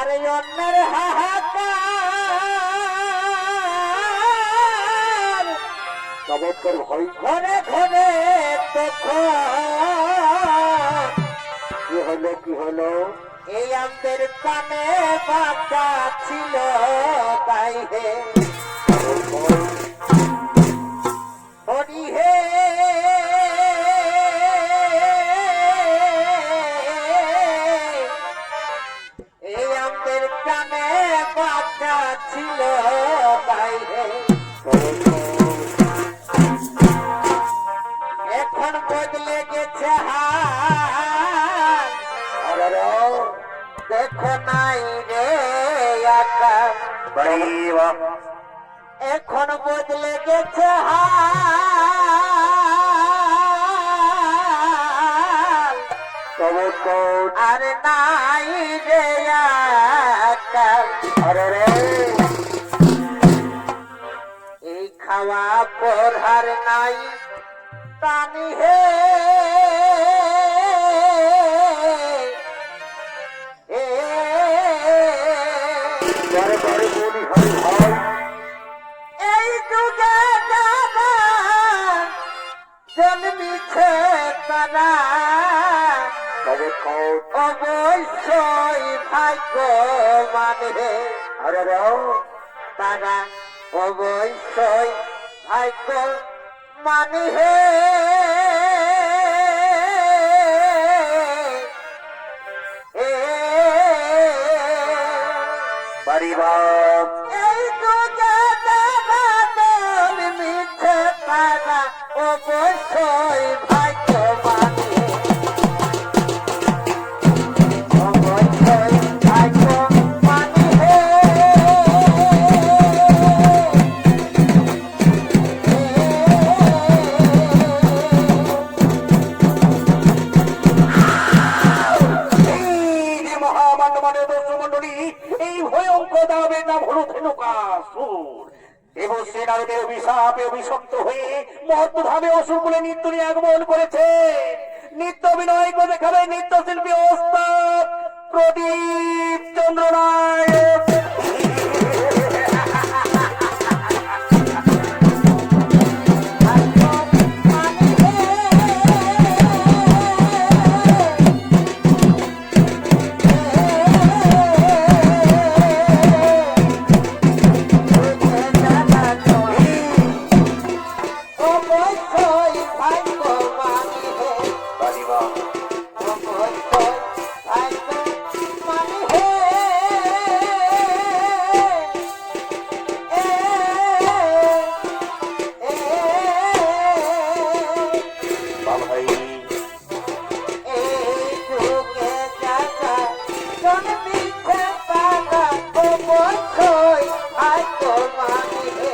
আরে অন্যের হাহাকার চমৎকার ভাই। ঘরে ঘরে কি হলো কি হলো? এই আমাদের কানে বাচ্চা ছিল তাই হে হরি হে এই আমাদের কানে বাচ্চা ছিল তাই হে এখন বদলে গেছে হাল দেখো নাই রে আকাশ এখন বদলে গেছে হাল আর নাই রে আকাশ এই খাওয়া পড়ার নাই তানি হে এই যুগে জন্মিছে তারা অবশ্যই ভাগ্য মানে তারা অবশ্যই ভাগ্য মানে হে এই যুগে মিছে তারা অবশ্যই ভাগ্য মানে অবশ্যই ভাগ্য মানে হে এই ভয়ঙ্কর দানবের নাম হলো ধেনুকাসুর। দেবশ্রী নারদের অভিশাপে অভিশপ্ত হয়ে মহত্বধামে অসুর বলে নিত্য নিয়ে আগমন করেছে। নিত্য অভিনয় করে দেখাবে নৃত্যশিল্পী ওস্তাদ প্রদীপ চন্দ্র নায়ক। অবশ্যই ভাগ্য মানে হে অবশ্যই ভাগ্য মানে হে এই যুগে যারা জন্মিছে তারা অবশ্যই ভাগ্য মানে হে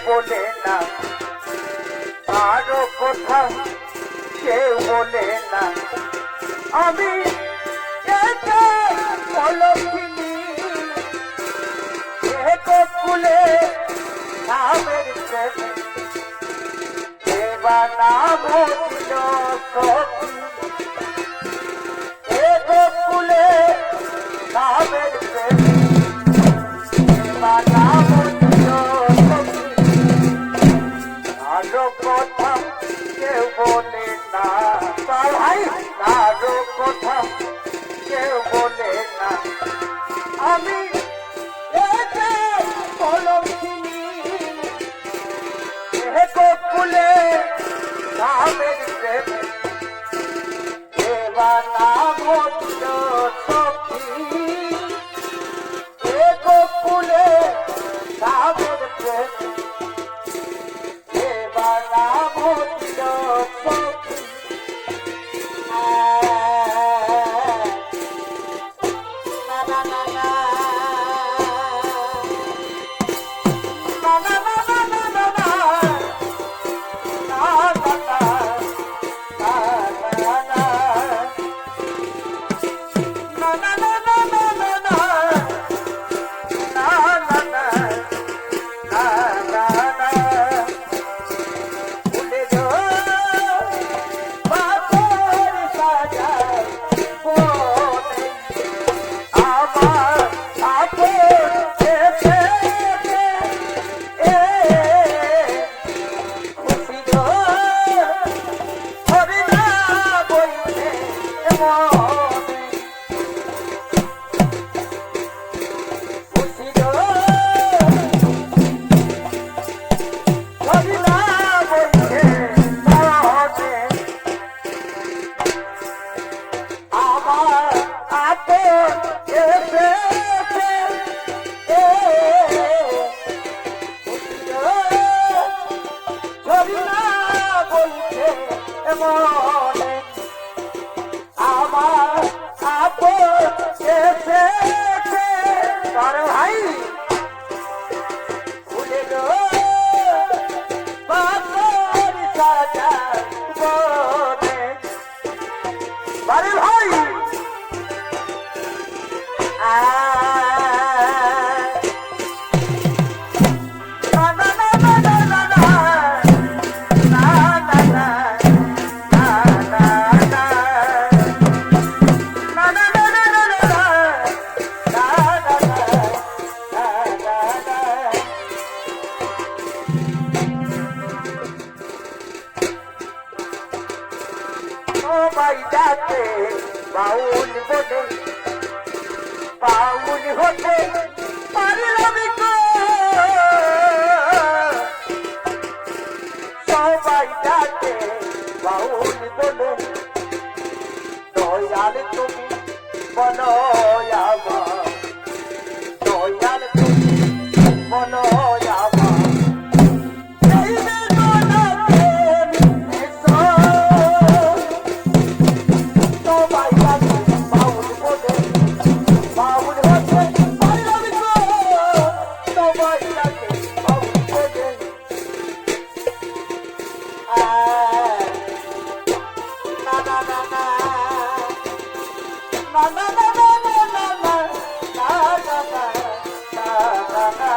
বলে না আরো কথা কেউ বলে না আমি অলক্ষিনী কুলে নামের প্রেমে দেবা নাম ছিল সখী কুলে নামের প্রেমে দেবা নাম ছিল সখী আরো কথা কেউ বলে না ভাই আরো কথা কেউ বলে না আমি কুলে নামের প্রেমে দেবা নাম ছিল সখী কুলে নামের প্রেমে দেবা নাম ছিল সখী বাউল বলে বাউল হতে পারলাম গো, সবাই ডাকে বাউল বলে, দয়াল তুমি বলো আমার, দয়াল তুমি বলো আমার, এই বেদনাতে এসো, সবাই ডাকে বাউল বলে বাউল হতে পারলাম গো, সবাই ডাকে বাউল বলে। না না না না na na na na na na na na na na na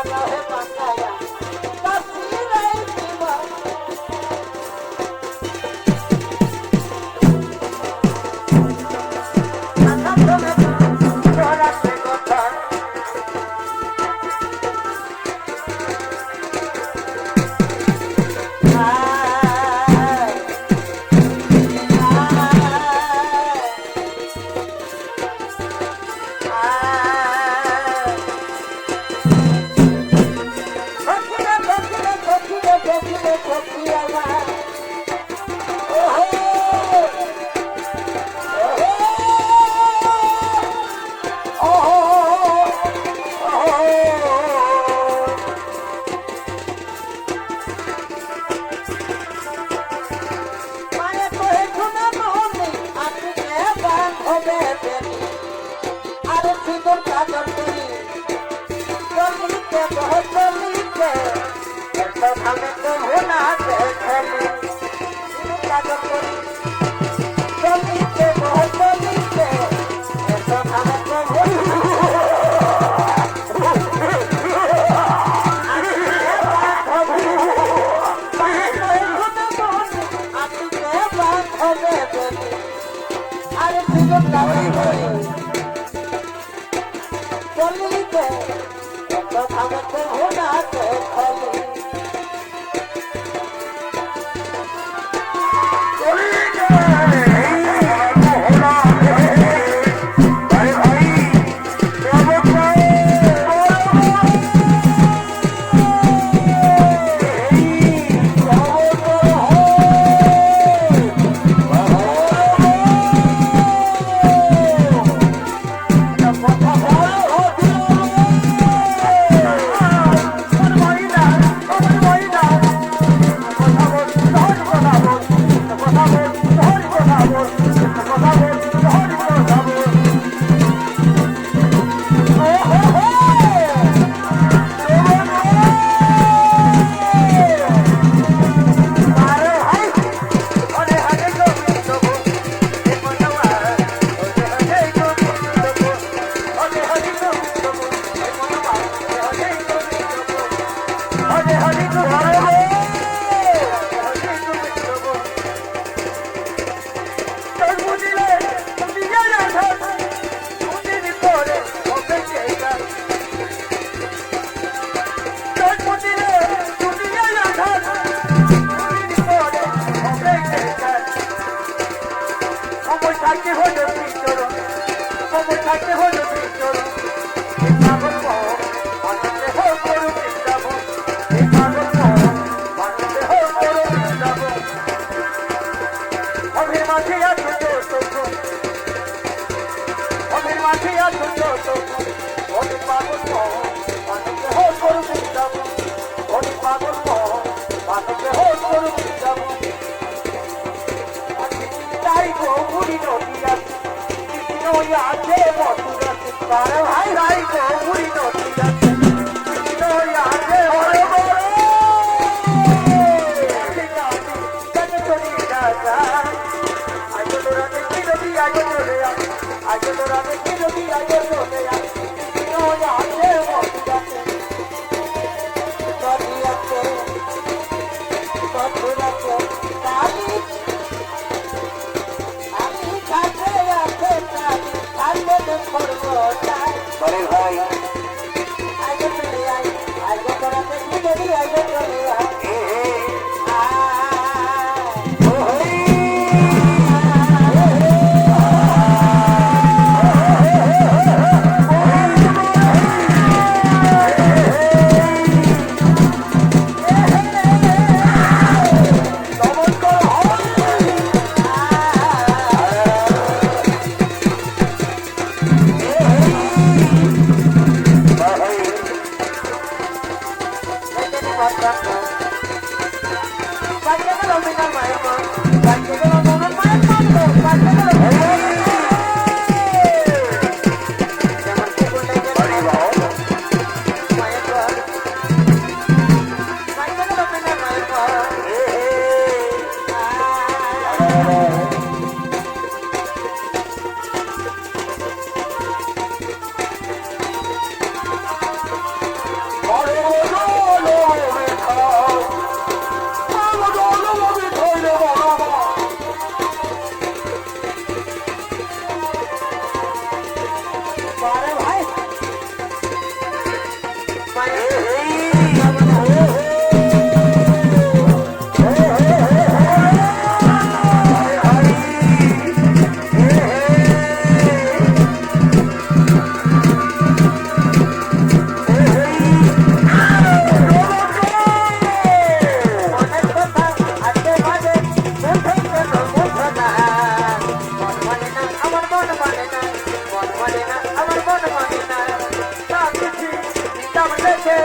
Bangla হে বাংলায়া কাশিরাই দিবা I'm অনেক কথা আছে মাঝে মুঠোই যেন মুঠো না মন মানে না আমার মন মানে না মন মানে না আমার মন মানে না সব কিছু হিসাব রেখে